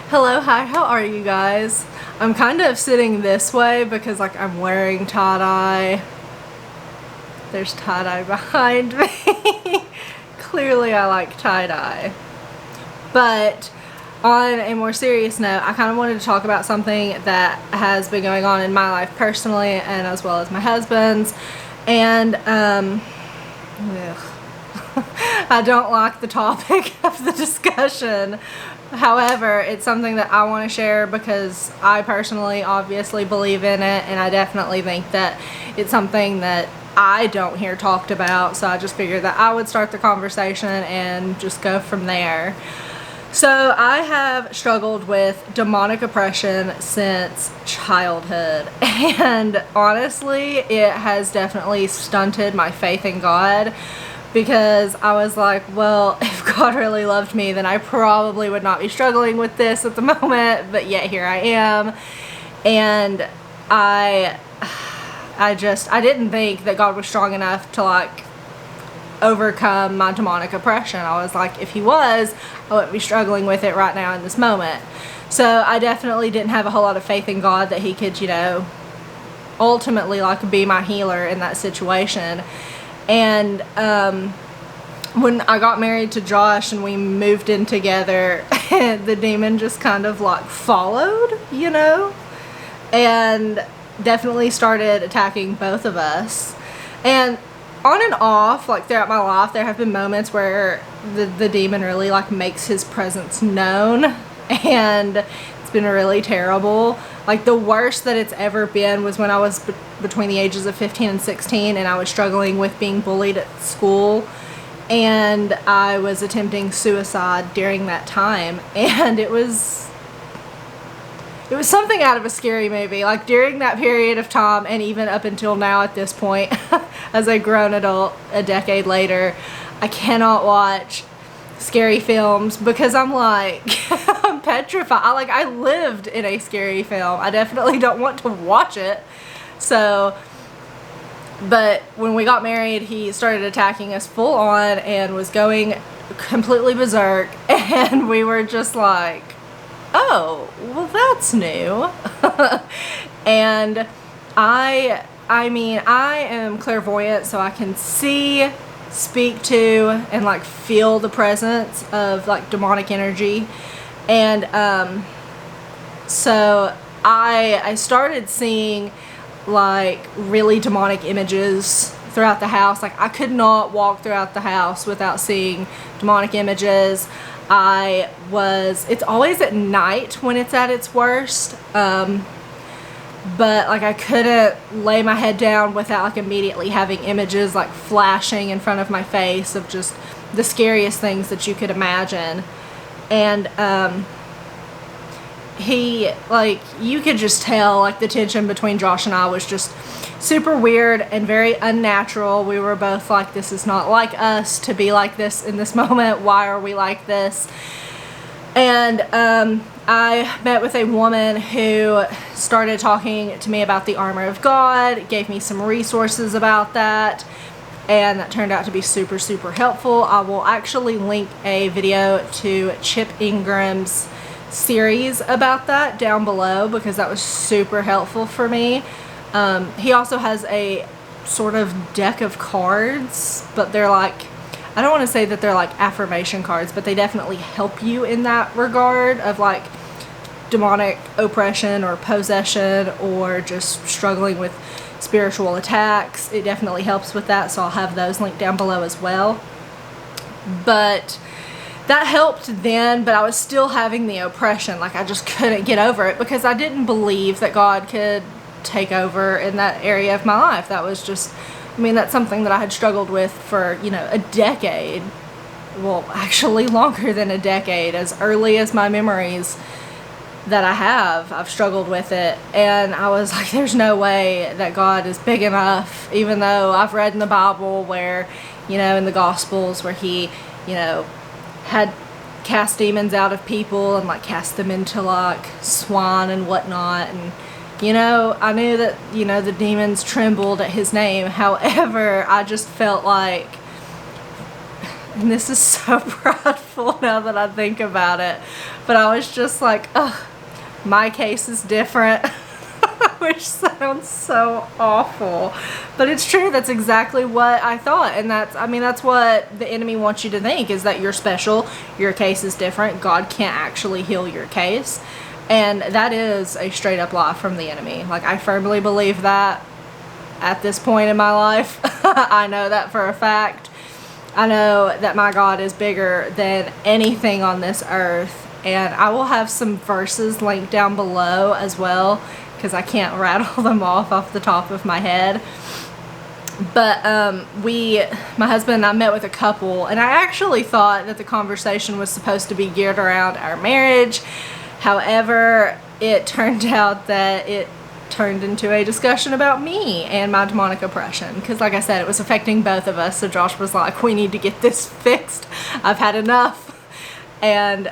Hello, hi, how are you guys? I'm kind of sitting this way because like I'm wearing tie-dye. There's tie-dye behind me. Clearly I like tie-dye. But on a more serious note, I kind of wanted to talk about something that has been going on in my life personally and as well as my husband's. And I don't like the topic of the discussion. However, it's something that I want to share because I personally obviously believe in it, and I definitely think that it's something that I don't hear talked about, so I just figured that I would start the conversation and just go from there. So I have struggled with demonic oppression since childhood, and honestly it has definitely stunted my faith in God, because I was like, well, if God really loved me, then I probably would not be struggling with this at the moment, but yet here I am. And I didn't think that God was strong enough to like overcome my demonic oppression. I was like, if he was, I wouldn't be struggling with it right now in this moment. So I definitely didn't have a whole lot of faith in God that he could, ultimately like be my healer in that situation. And when I got married to Josh and we moved in together, the demon just kind of like followed, and definitely started attacking both of us. And on and off, like throughout my life, there have been moments where the demon really like makes his presence known, and it's been really terrible. Like the worst that it's ever been was when I was between the ages of 15 and 16, and I was struggling with being bullied at school, and I was attempting suicide during that time, and it was something out of a scary movie. Like during that period of time, and even up until now at this point, as a grown adult a decade later, I cannot watch scary films because I'm like I'm petrified. I lived in a scary film. I definitely don't want to watch it. So, but when we got married, he started attacking us full on and was going completely berserk, and we were just like, oh, well that's new. And I am clairvoyant, so I can see, speak to, and like feel the presence of like demonic energy. And so I started seeing like really demonic images throughout the house. Like I could not walk throughout the house without seeing demonic images. It's always at night when it's at its worst. But like I couldn't lay my head down without like immediately having images like flashing in front of my face of just the scariest things that you could imagine. And you could just tell like the tension between Josh and I was just super weird and very unnatural. We were both like, this is not like us to be like this in this moment. Why are we like this? And I met with a woman who started talking to me about the armor of God, gave me some resources about that, and that turned out to be super, super helpful. I will actually link a video to Chip Ingrams' series about that down below because that was super helpful for me. He also has a sort of deck of cards, but they're like, I don't want to say that they're like affirmation cards, but they definitely help you in that regard of like demonic oppression or possession or just struggling with spiritual attacks. It definitely helps with that, so I'll have those linked down below as well. But that helped then, but I was still having the oppression. Like I just couldn't get over it because I didn't believe that God could take over in that area of my life. That was just, that's something that I had struggled with for, a decade. Well, actually longer than a decade. As early as my memories that I've struggled with it. And I was like, there's no way that God is big enough, even though I've read in the Bible where, in the Gospels where he, had cast demons out of people and like cast them into like swine and whatnot. And I knew that the demons trembled at his name. However, I just felt like And this is so prideful now that I think about it. But I was just like, ugh, my case is different. Which sounds so awful. But it's true. That's exactly what I thought. And that's what the enemy wants you to think, is that you're special. Your case is different. God can't actually heal your case. And that is a straight up lie from the enemy. Like, I firmly believe that at this point in my life. I know that for a fact. I know that my God is bigger than anything on this earth. And I will have some verses linked down below as well, because I can't rattle them off the top of my head. But my husband and I met with a couple, and I actually thought that the conversation was supposed to be geared around our marriage. However, it turned out that it turned into a discussion about me and my demonic oppression, because like I said, it was affecting both of us. So Josh was like, we need to get this fixed. I've had enough. And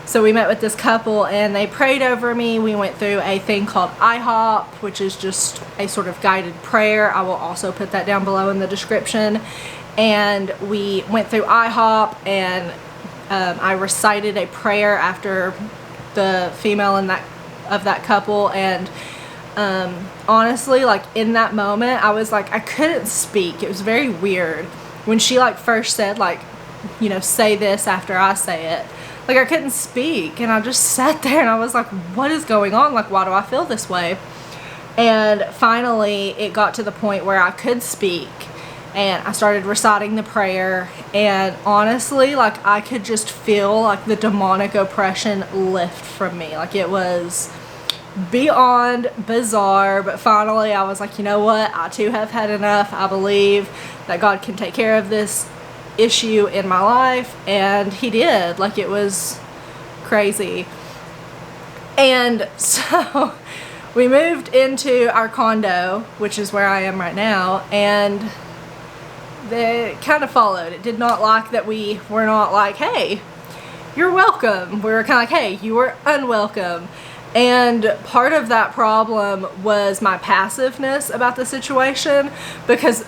so we met with this couple, and they prayed over me. We went through a thing called IHOP, which is just a sort of guided prayer. I will also put that down below in the description. And we went through IHOP, and I recited a prayer after the female of that couple. And honestly, like, in that moment, I was like, I couldn't speak. It was very weird when she like first said, like, you know, say this after I say it. Like, I couldn't speak, and I just sat there and I was like, what is going on? Like, why do I feel this way? And finally it got to the point where I could speak, and I started reciting the prayer, and honestly, like, I could just feel like the demonic oppression lift from me. Like, it was beyond bizarre. But finally I was like, you know what, I too have had enough. I believe that God can take care of this issue in my life, and he did. Like, it was crazy. And so we moved into our condo, which is where I am right now, and they kind of followed. It did not like that we were not like, hey, you're welcome. We were kind of like, hey, you were unwelcome. And part of that problem was my passiveness about the situation, because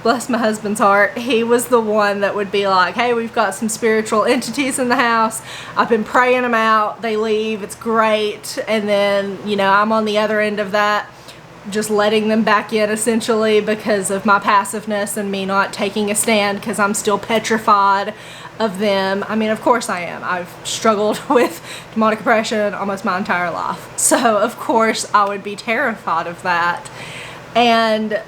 bless my husband's heart, he was the one that would be like, hey, we've got some spiritual entities in the house. I've been praying them out. They leave. It's great. And then, you know, I'm on the other end of that, just letting them back in, essentially, because of my passiveness and me not taking a stand, because I'm still petrified of them. I mean, of course I am. I've struggled with demonic oppression almost my entire life. So, of course, I would be terrified of that. And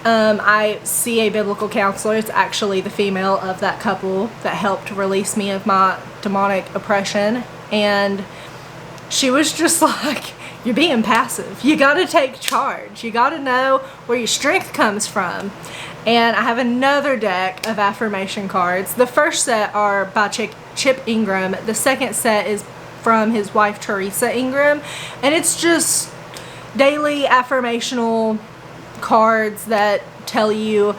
I see a biblical counselor. It's actually the female of that couple that helped release me of my demonic oppression. And she was just like, you're being passive. You got to take charge. You got to know where your strength comes from. And I have another deck of affirmation cards. The first set are by Chip Ingram. The second set is from his wife, Teresa Ingram. And it's just daily affirmational cards that tell you,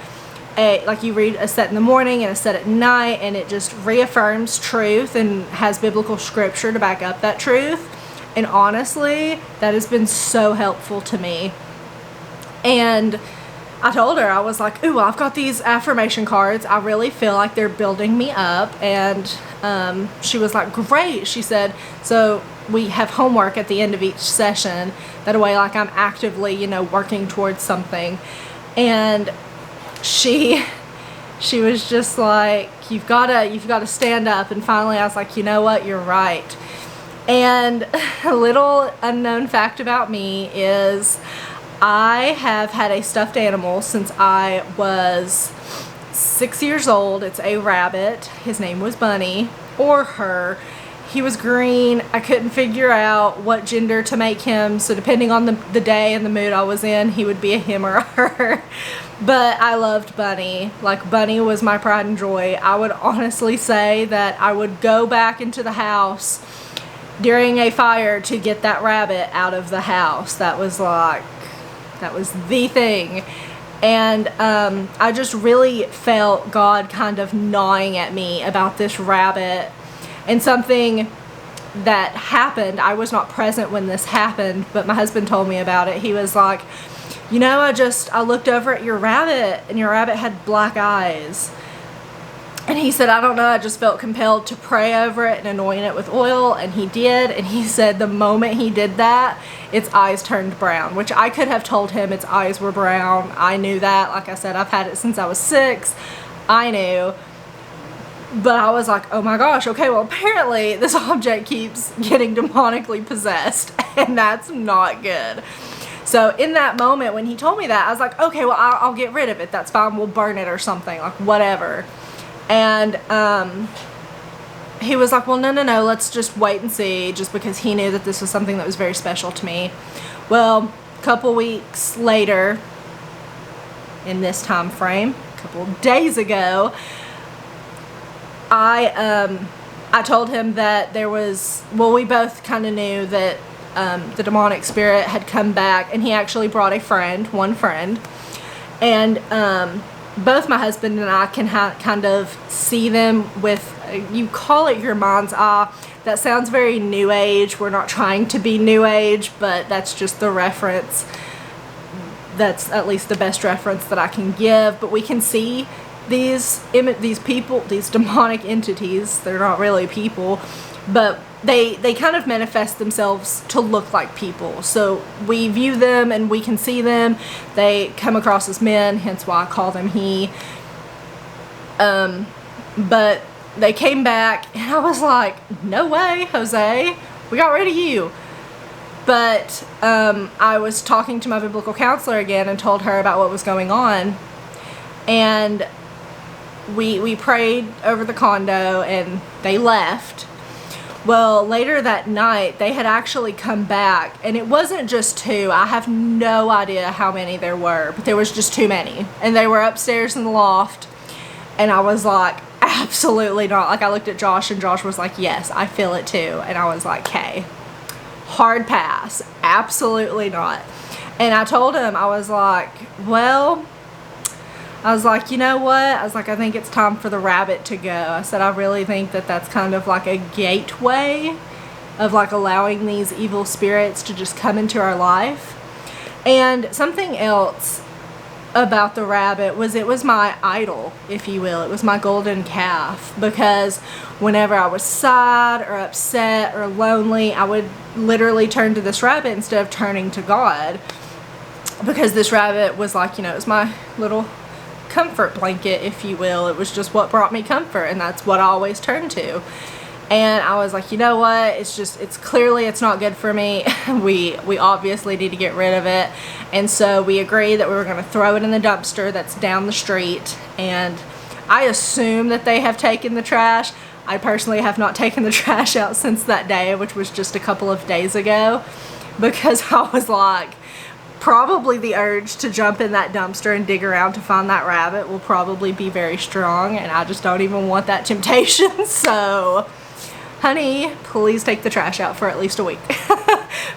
like, you read a set in the morning and a set at night, and it just reaffirms truth and has biblical scripture to back up that truth. And honestly, that has been so helpful to me. And I told her, I was like, ooh, I've got these affirmation cards. I really feel like they're building me up. And she was like, great. She said, so we have homework at the end of each session. That way, like, I'm actively, you know, working towards something. And she was just like, you've got to stand up. And finally I was like, you know what, you're right. And a little unknown fact about me is I have had a stuffed animal since I was 6 years old. It's a rabbit. His name was Bunny, or her. He was green. I couldn't figure out what gender to make him, so depending on the day and the mood I was in, he would be a him or a her. But I loved Bunny. Like, Bunny was my pride and joy. I would honestly say that I would go back into the house during a fire to get that rabbit out of the house. That was the thing. And I just really felt God kind of gnawing at me about this rabbit. And something that happened, I was not present when this happened, but my husband told me about it. He was like, you know, I looked over at your rabbit, and your rabbit had black eyes. And he said, I don't know, I just felt compelled to pray over it and anoint it with oil, and he did. And he said the moment he did that, its eyes turned brown, which I could have told him its eyes were brown. I knew that. Like I said, I've had it since I was 6. I knew. But I was like, oh my gosh, okay, well apparently this object keeps getting demonically possessed, and that's not good. So in that moment when he told me that, I was like, okay, well I'll get rid of it. That's fine. We'll burn it or something, like whatever. And he was like, well, no, let's just wait and see, just because he knew that this was something that was very special to me. Well, a couple weeks later, in this time frame, a couple days ago, I told him that there was, well, we both kind of knew that the demonic spirit had come back, and he actually brought a friend, one friend, and both my husband and I can kind of see them with, you call it your mind's eye. That sounds very new age. We're not trying to be new age, but that's just the reference. That's at least the best reference that I can give. But we can see these people, these demonic entities. They're not really people, but they kind of manifest themselves to look like people. So we view them and we can see them. They come across as men, hence why I call them he. But they came back, and I was like, no way, Jose, we got rid of you. But I was talking to my biblical counselor again and told her about what was going on, and we prayed over the condo, and they left. Well, later that night, they had actually come back, and it wasn't just 2. I have no idea how many there were, but there was just too many. And they were upstairs in the loft, and I was like, absolutely not. Like, I looked at Josh, and Josh was like, yes, I feel it too. And I was like, okay, hard pass, absolutely not. And I told him, I was like, well, I was like, you know what? I was like, I think it's time for the rabbit to go. I said, I really think that that's kind of like a gateway of like allowing these evil spirits to just come into our life. And something else about the rabbit was, it was my idol, if you will. It was my golden calf, because whenever I was sad or upset or lonely, I would literally turn to this rabbit instead of turning to God, because this rabbit was like, you know, it was my little comfort blanket, if you will. It was just what brought me comfort, and that's what I always turned to. And I was like, you know what, it's clearly it's not good for me. we obviously need to get rid of it. And so we agreed that we were going to throw it in the dumpster that's down the street. And I assume that they have taken the trash. I personally have not taken the trash out since that day, which was just a couple of days ago, because I was like, probably the urge to jump in that dumpster and dig around to find that rabbit will probably be very strong, and I just don't even want that temptation. So, honey, please take the trash out for at least a week.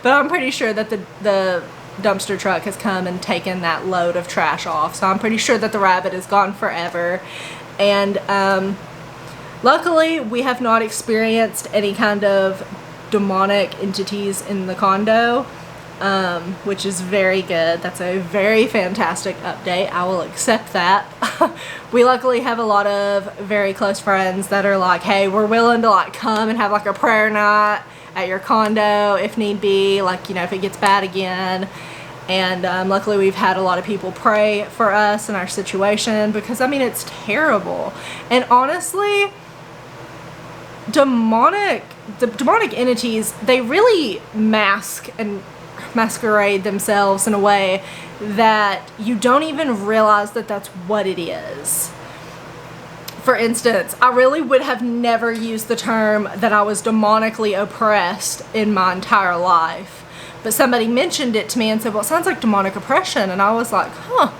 But I'm pretty sure that the dumpster truck has come and taken that load of trash off, so I'm pretty sure that the rabbit is gone forever. And luckily, we have not experienced any kind of demonic entities in the condo, which is very good. That's a very fantastic update. I will accept that. We luckily have a lot of very close friends that are like, hey, we're willing to like come and have like a prayer night at your condo if need be, like, you know, if it gets bad again. And luckily we've had a lot of people pray for us and our situation, because I mean, it's terrible. And honestly, the demonic entities, they really masquerade themselves in a way that you don't even realize that that's what it is. For instance, I really would have never used the term that I was demonically oppressed in my entire life, but somebody mentioned it to me and said, well, it sounds like demonic oppression. And I was like, huh,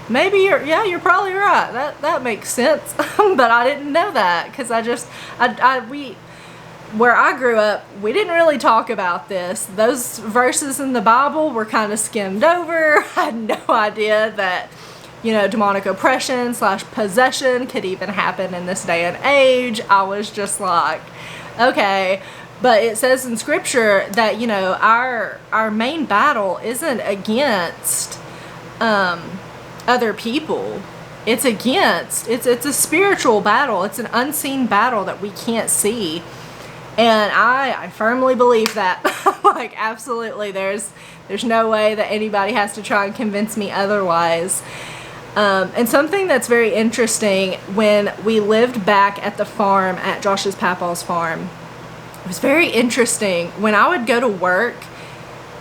maybe you're probably right. That makes sense. But I didn't know that, because where I grew up, we didn't really talk about this. Those verses in the Bible were kind of skimmed over. I had no idea that, you know, demonic oppression / possession could even happen in this day and age. I was just like, okay. But it says in scripture that, you know, our main battle isn't against other people. it's against. It's a spiritual battle. It's an unseen battle that we can't see. And I firmly believe that. Like, absolutely, there's no way that anybody has to try and convince me otherwise. And something that's very interesting, when we lived back at the farm, at Josh's Papaw's farm, it was very interesting. When I would go to work,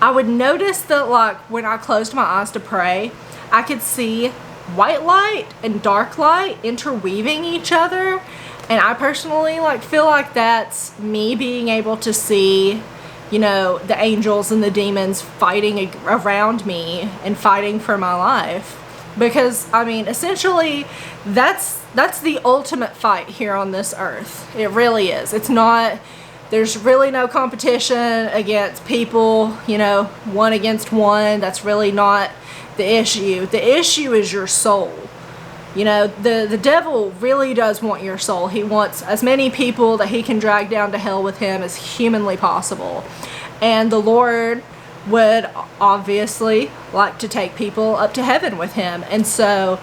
I would notice that, like, when I closed my eyes to pray, I could see white light and dark light interweaving each other. And I personally, like, feel like that's me being able to see, you know, the angels and the demons fighting around me and fighting for my life. Because, I mean, essentially, that's the ultimate fight here on this earth. It really is. It's not, there's really no competition against people, you know, one against one. That's really not the issue. The issue is your soul. You know, the devil really does want your soul. He wants as many people that he can drag down to hell with him as humanly possible. And the Lord would obviously like to take people up to heaven with him. And so,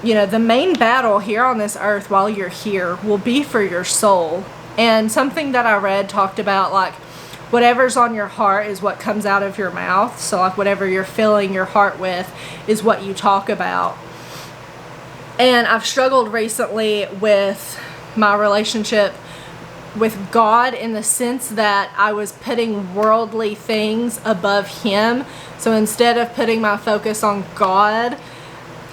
you know, the main battle here on this earth while you're here will be for your soul. And something that I read talked about, like, whatever's on your heart is what comes out of your mouth. So, like, whatever you're filling your heart with is what you talk about. And I've struggled recently with my relationship with God, in the sense that I was putting worldly things above him. So instead of putting my focus on God,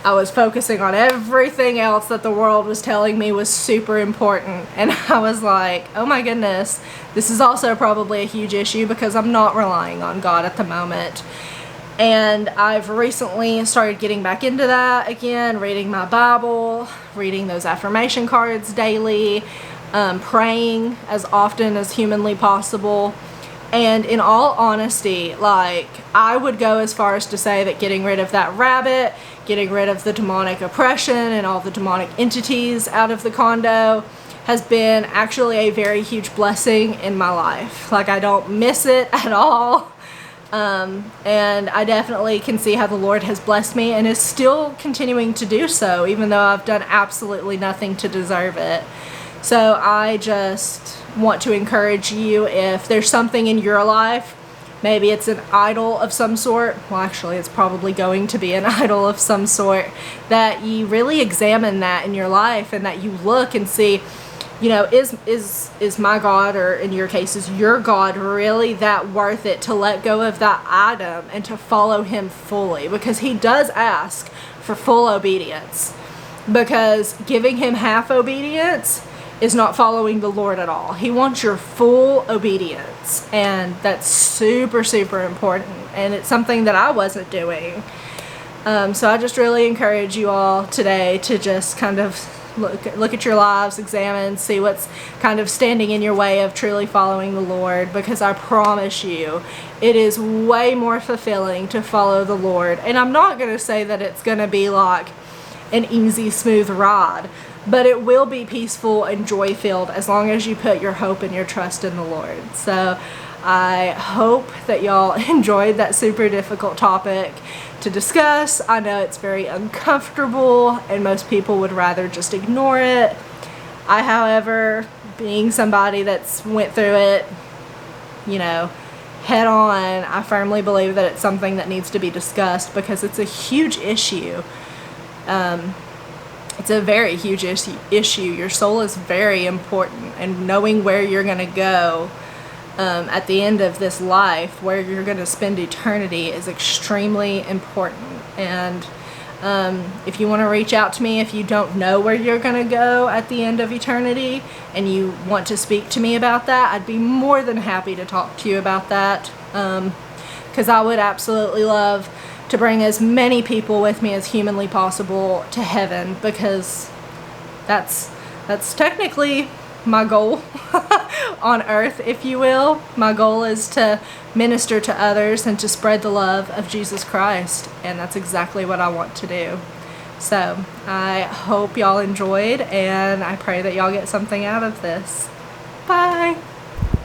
I was focusing on everything else that the world was telling me was super important. And I was like, oh my goodness, this is also probably a huge issue, because I'm not relying on God at the moment. And I've recently started getting back into that again, reading my Bible, reading those affirmation cards daily, praying as often as humanly possible. And in all honesty, like, I would go as far as to say that getting rid of that rabbit, getting rid of the demonic oppression and all the demonic entities out of the condo has been actually a very huge blessing in my life. Like, I don't miss it at all. And I definitely can see how the Lord has blessed me and is still continuing to do so, even though I've done absolutely nothing to deserve it. So I just want to encourage you, if there's something in your life, maybe it's an idol of some sort, well, actually it's probably going to be an idol of some sort, that you really examine that in your life, and that you look and see, you know, is my God, or in your case, is your God really that worth it to let go of that item and to follow him fully? Because he does ask for full obedience, because giving him half obedience is not following the Lord at all. He wants your full obedience, and that's super, super important, and it's something that I wasn't doing. So I just really encourage you all today to just kind of look at your lives, examine, see what's kind of standing in your way of truly following the Lord, because I promise you, it is way more fulfilling to follow the Lord. And I'm not going to say that it's going to be like an easy, smooth ride, but it will be peaceful and joy-filled as long as you put your hope and your trust in the Lord. So I hope that y'all enjoyed that super difficult topic to discuss. I know it's very uncomfortable and most people would rather just ignore it. I, however, being somebody that's went through it, you know, head on, I firmly believe that it's something that needs to be discussed, because it's a huge issue. It's a very huge issue. Your soul is very important, and knowing where you're going to go at the end of this life, where you're going to spend eternity, is extremely important. And if you want to reach out to me, if you don't know where you're going to go at the end of eternity and you want to speak to me about that, I'd be more than happy to talk to you about that, because I would absolutely love to bring as many people with me as humanly possible to heaven, because that's technically my goal on earth, if you will. My goal is to minister to others and to spread the love of Jesus Christ, and that's exactly what I want to do. So I hope y'all enjoyed, and I pray that y'all get something out of this. Bye!